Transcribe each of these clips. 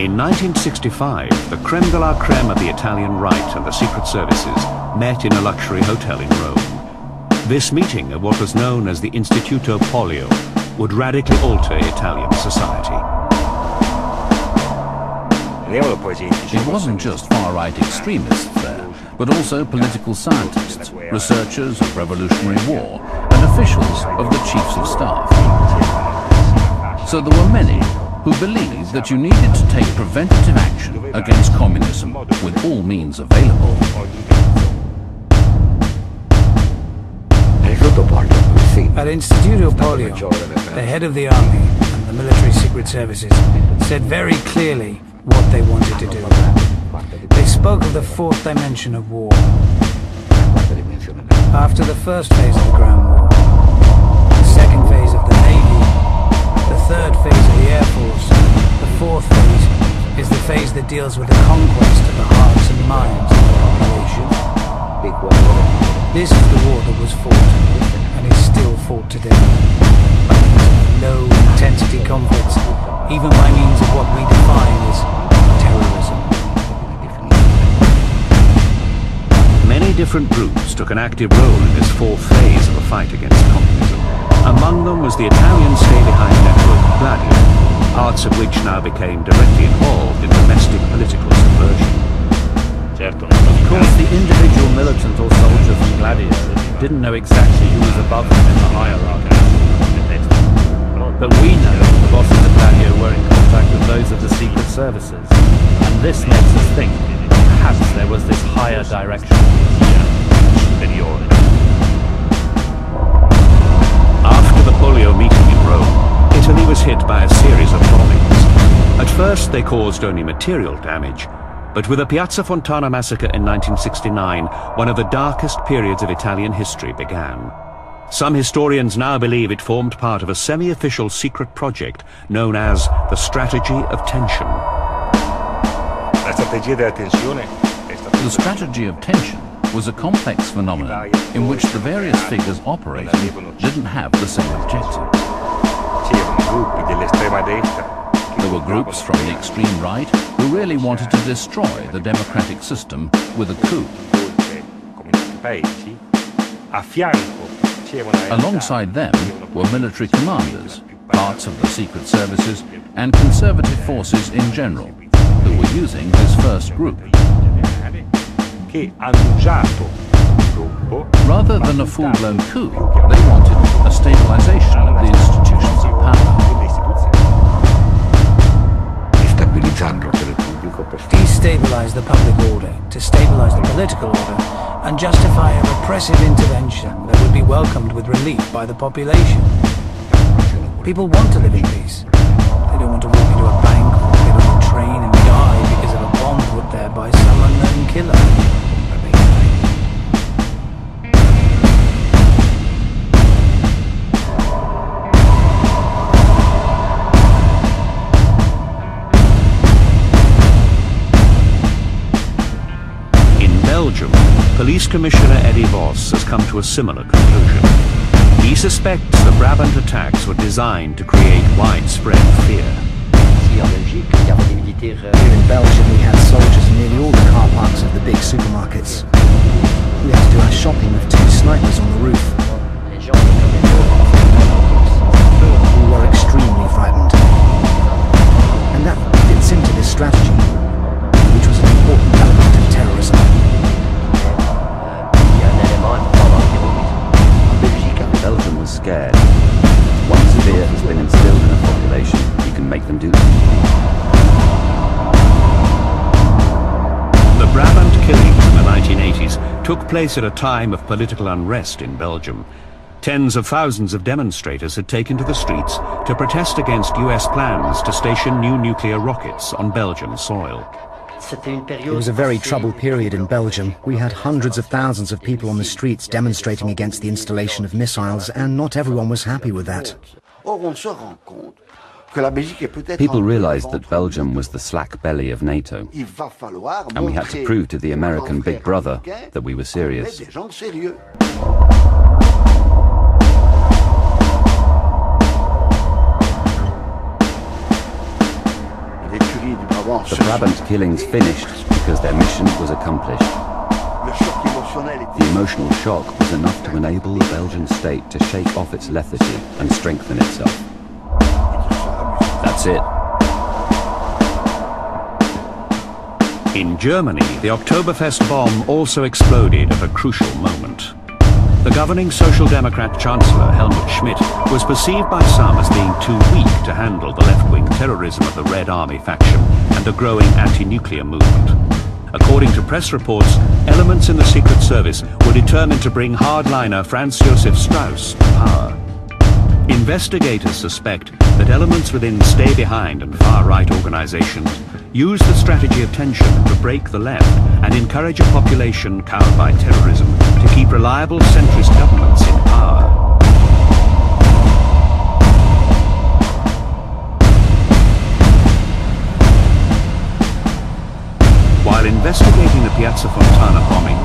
In 1965, the creme de la creme of the Italian right and the secret services met in a luxury hotel in Rome. This meeting of what was known as the Istituto Polio would radically alter Italian society. It wasn't just far-right extremists there, but also political scientists, researchers of Revolutionary War, and officials of the Chiefs of Staff. So there were many who believed that you needed to take preventative action against communism with all means available. At Istituto Polio, the head of the army and the military secret services said very clearly what they wanted to do. They spoke of the fourth dimension of war. After the first phase of the ground war, the second phase of the Navy, the third phase of the Air Force, the fourth phase is the phase that deals with the conquest of the hearts and minds of the population. This is the war that was fought, and is still fought today. By means of low-intensity conflicts, even by means of what we define as terrorism. Many different groups took an active role in this fourth phase of the fight against communism. Among them was the Italian stay-behind network Gladio, parts of which now became directly involved in domestic political subversion. Of course, the individual militant or soldier from Gladio didn't know exactly who was above them in the hierarchy. But we know the bosses of Gladio were in contact with those of the secret services, and this makes us think perhaps there was this higher direction. After the polio meeting in Rome, Italy was hit by a series of bombings. At first they caused only material damage, but with the Piazza Fontana massacre in 1969, one of the darkest periods of Italian history began. Some historians now believe it formed part of a semi-official secret project known as the Strategy of Tension. The strategy of tension was a complex phenomenon in which the various figures operating didn't have the same objective. There were groups from the extreme right who really wanted to destroy the democratic system with a coup. Alongside them were military commanders, parts of the secret services, and conservative forces in general, who were using this first group. Rather than a full-blown coup, they wanted a stabilization of the institutions of power. Destabilize the public order, to stabilize the political order, and justify a repressive intervention that would be welcomed with relief by the population. People want to live in peace. They don't want to walk into a bank or get on a train and die because of a bomb put there by some unknown killer. Belgium, Police Commissioner Eddie Vos has come to a similar conclusion. He suspects the Brabant attacks were designed to create widespread fear. Here in Belgium we had soldiers in nearly all the car parks of the big supermarkets. We had to do our shopping with two snipers on the roof. We were extremely frightened. And that fits into this strategy, which was an important element of terrorism. Belgium was scared. Once fear has been instilled in a population, you can make them do that. The Brabant killings in the 1980s took place at a time of political unrest in Belgium. Tens of thousands of demonstrators had taken to the streets to protest against US plans to station new nuclear rockets on Belgian soil. It was a very troubled period in Belgium. We had hundreds of thousands of people on the streets demonstrating against the installation of missiles, and not everyone was happy with that. People realized that Belgium was the slack belly of NATO, and we had to prove to the American Big Brother that we were serious. The Brabant killings finished because their mission was accomplished. The emotional shock was enough to enable the Belgian state to shake off its lethargy and strengthen itself. That's it. In Germany, the Oktoberfest bomb also exploded at a crucial moment. The governing Social Democrat Chancellor, Helmut Schmidt, was perceived by some as being too weak to handle the left-wing terrorism of the Red Army faction and the growing anti-nuclear movement. According to press reports, elements in the Secret Service were determined to bring hardliner Franz Josef Strauss to power. Investigators suspect that elements within stay-behind and far-right organizations use the strategy of tension to break the left and encourage a population cowed by terrorism to keep reliable centrist governments in power. While investigating the Piazza Fontana bombing,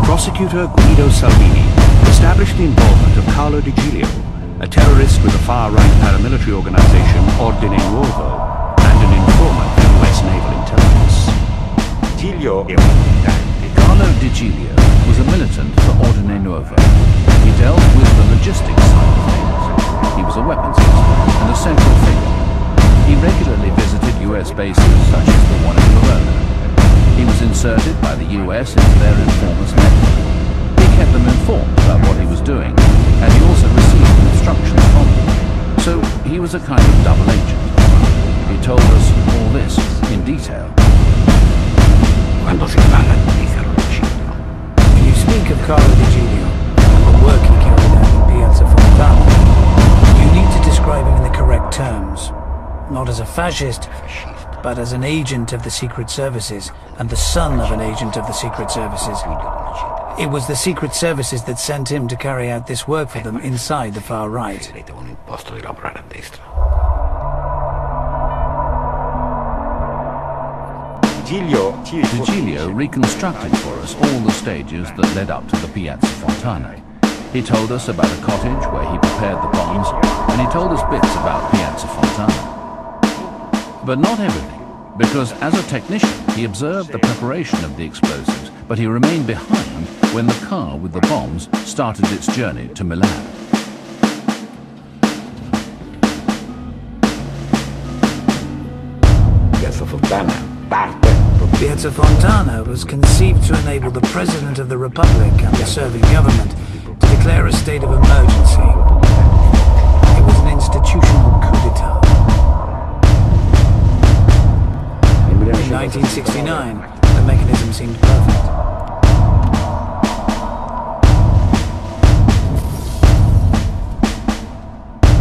prosecutor Guido Salvini established the involvement of Carlo Di Giglio, a terrorist with the far-right paramilitary organization Ordine Nuovo, and an informant for US Naval Intelligence. Carlo Di Giglio was a militant for Ordine Nuovo. He dealt with the logistics side of things. He was a weapons expert and a central figure. He regularly visited US bases such as the one in Verona. He was inserted by the US into their informers network. He kept them informed about what he was doing, and he also received instructions from them. So he was a kind of double agent. He told us all this in detail. When you speak of Carlo Di Giglio and the work he carried out in Piazza Fontana, you need to describe him in the correct terms. Not as a fascist, but as an agent of the Secret Services and the son of an agent of the Secret Services. It was the Secret Services that sent him to carry out this work for them inside the far right. Di Giglio reconstructed for us all the stages that led up to the Piazza Fontana. He told us about a cottage where he prepared the bombs, and he told us bits about Piazza Fontana. But not everything, because as a technician he observed the preparation of the explosives, but he remained behind when the car with the bombs started its journey to Milan. Piazza Fontana was conceived to enable the President of the Republic and the serving government to declare a state of emergency. It was an institutional coup d'etat. In 1969, the mechanism seemed perfect.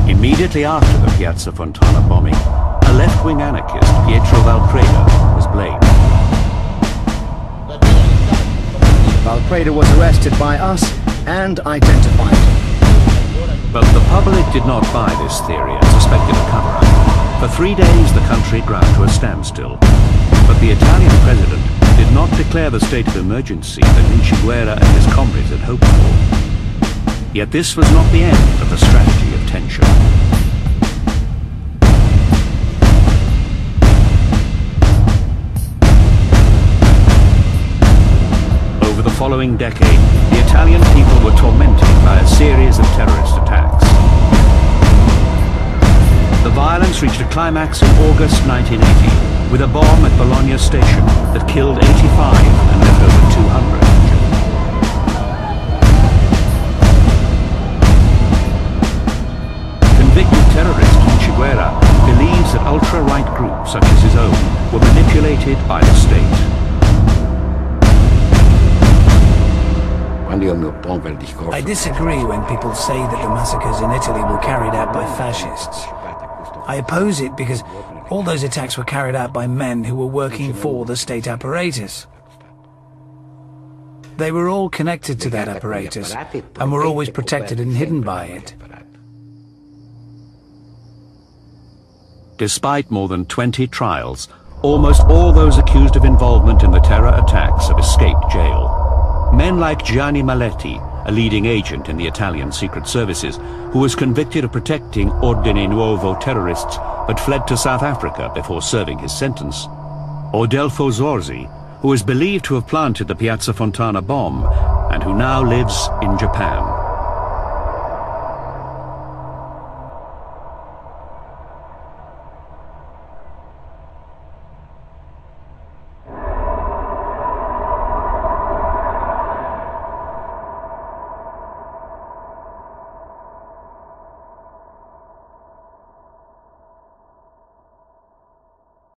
Immediately after the Piazza Fontana bombing, a left-wing anarchist, Pietro Valpreda, was blamed. Valpreda was arrested by us and identified. But the public did not buy this theory and suspected a cover-up. For 3 days the country ground to a standstill. But the Italian president did not declare the state of emergency that Vinciguerra and his comrades had hoped for. Yet this was not the end of the strategy of tension. Over the following decade, the Italian people were tormented by a series of terrorist attacks. The violence reached a climax in August 1980 with a bomb at Bologna station that killed 85 and left over 200 injured. Convicted terrorist Vinciguerra believes that ultra-right groups such as his own were manipulated by the state. I disagree when people say that the massacres in Italy were carried out by fascists. I oppose it because all those attacks were carried out by men who were working for the state apparatus. They were all connected to that apparatus and were always protected and hidden by it. Despite more than 20 trials, almost all those accused of involvement in the terror attacks have escaped jail. Men like Gianni Maletti, a leading agent in the Italian Secret Services, who was convicted of protecting Ordine Nuovo terrorists, but fled to South Africa before serving his sentence. Or Delfo Zorzi, who is believed to have planted the Piazza Fontana bomb and who now lives in Japan.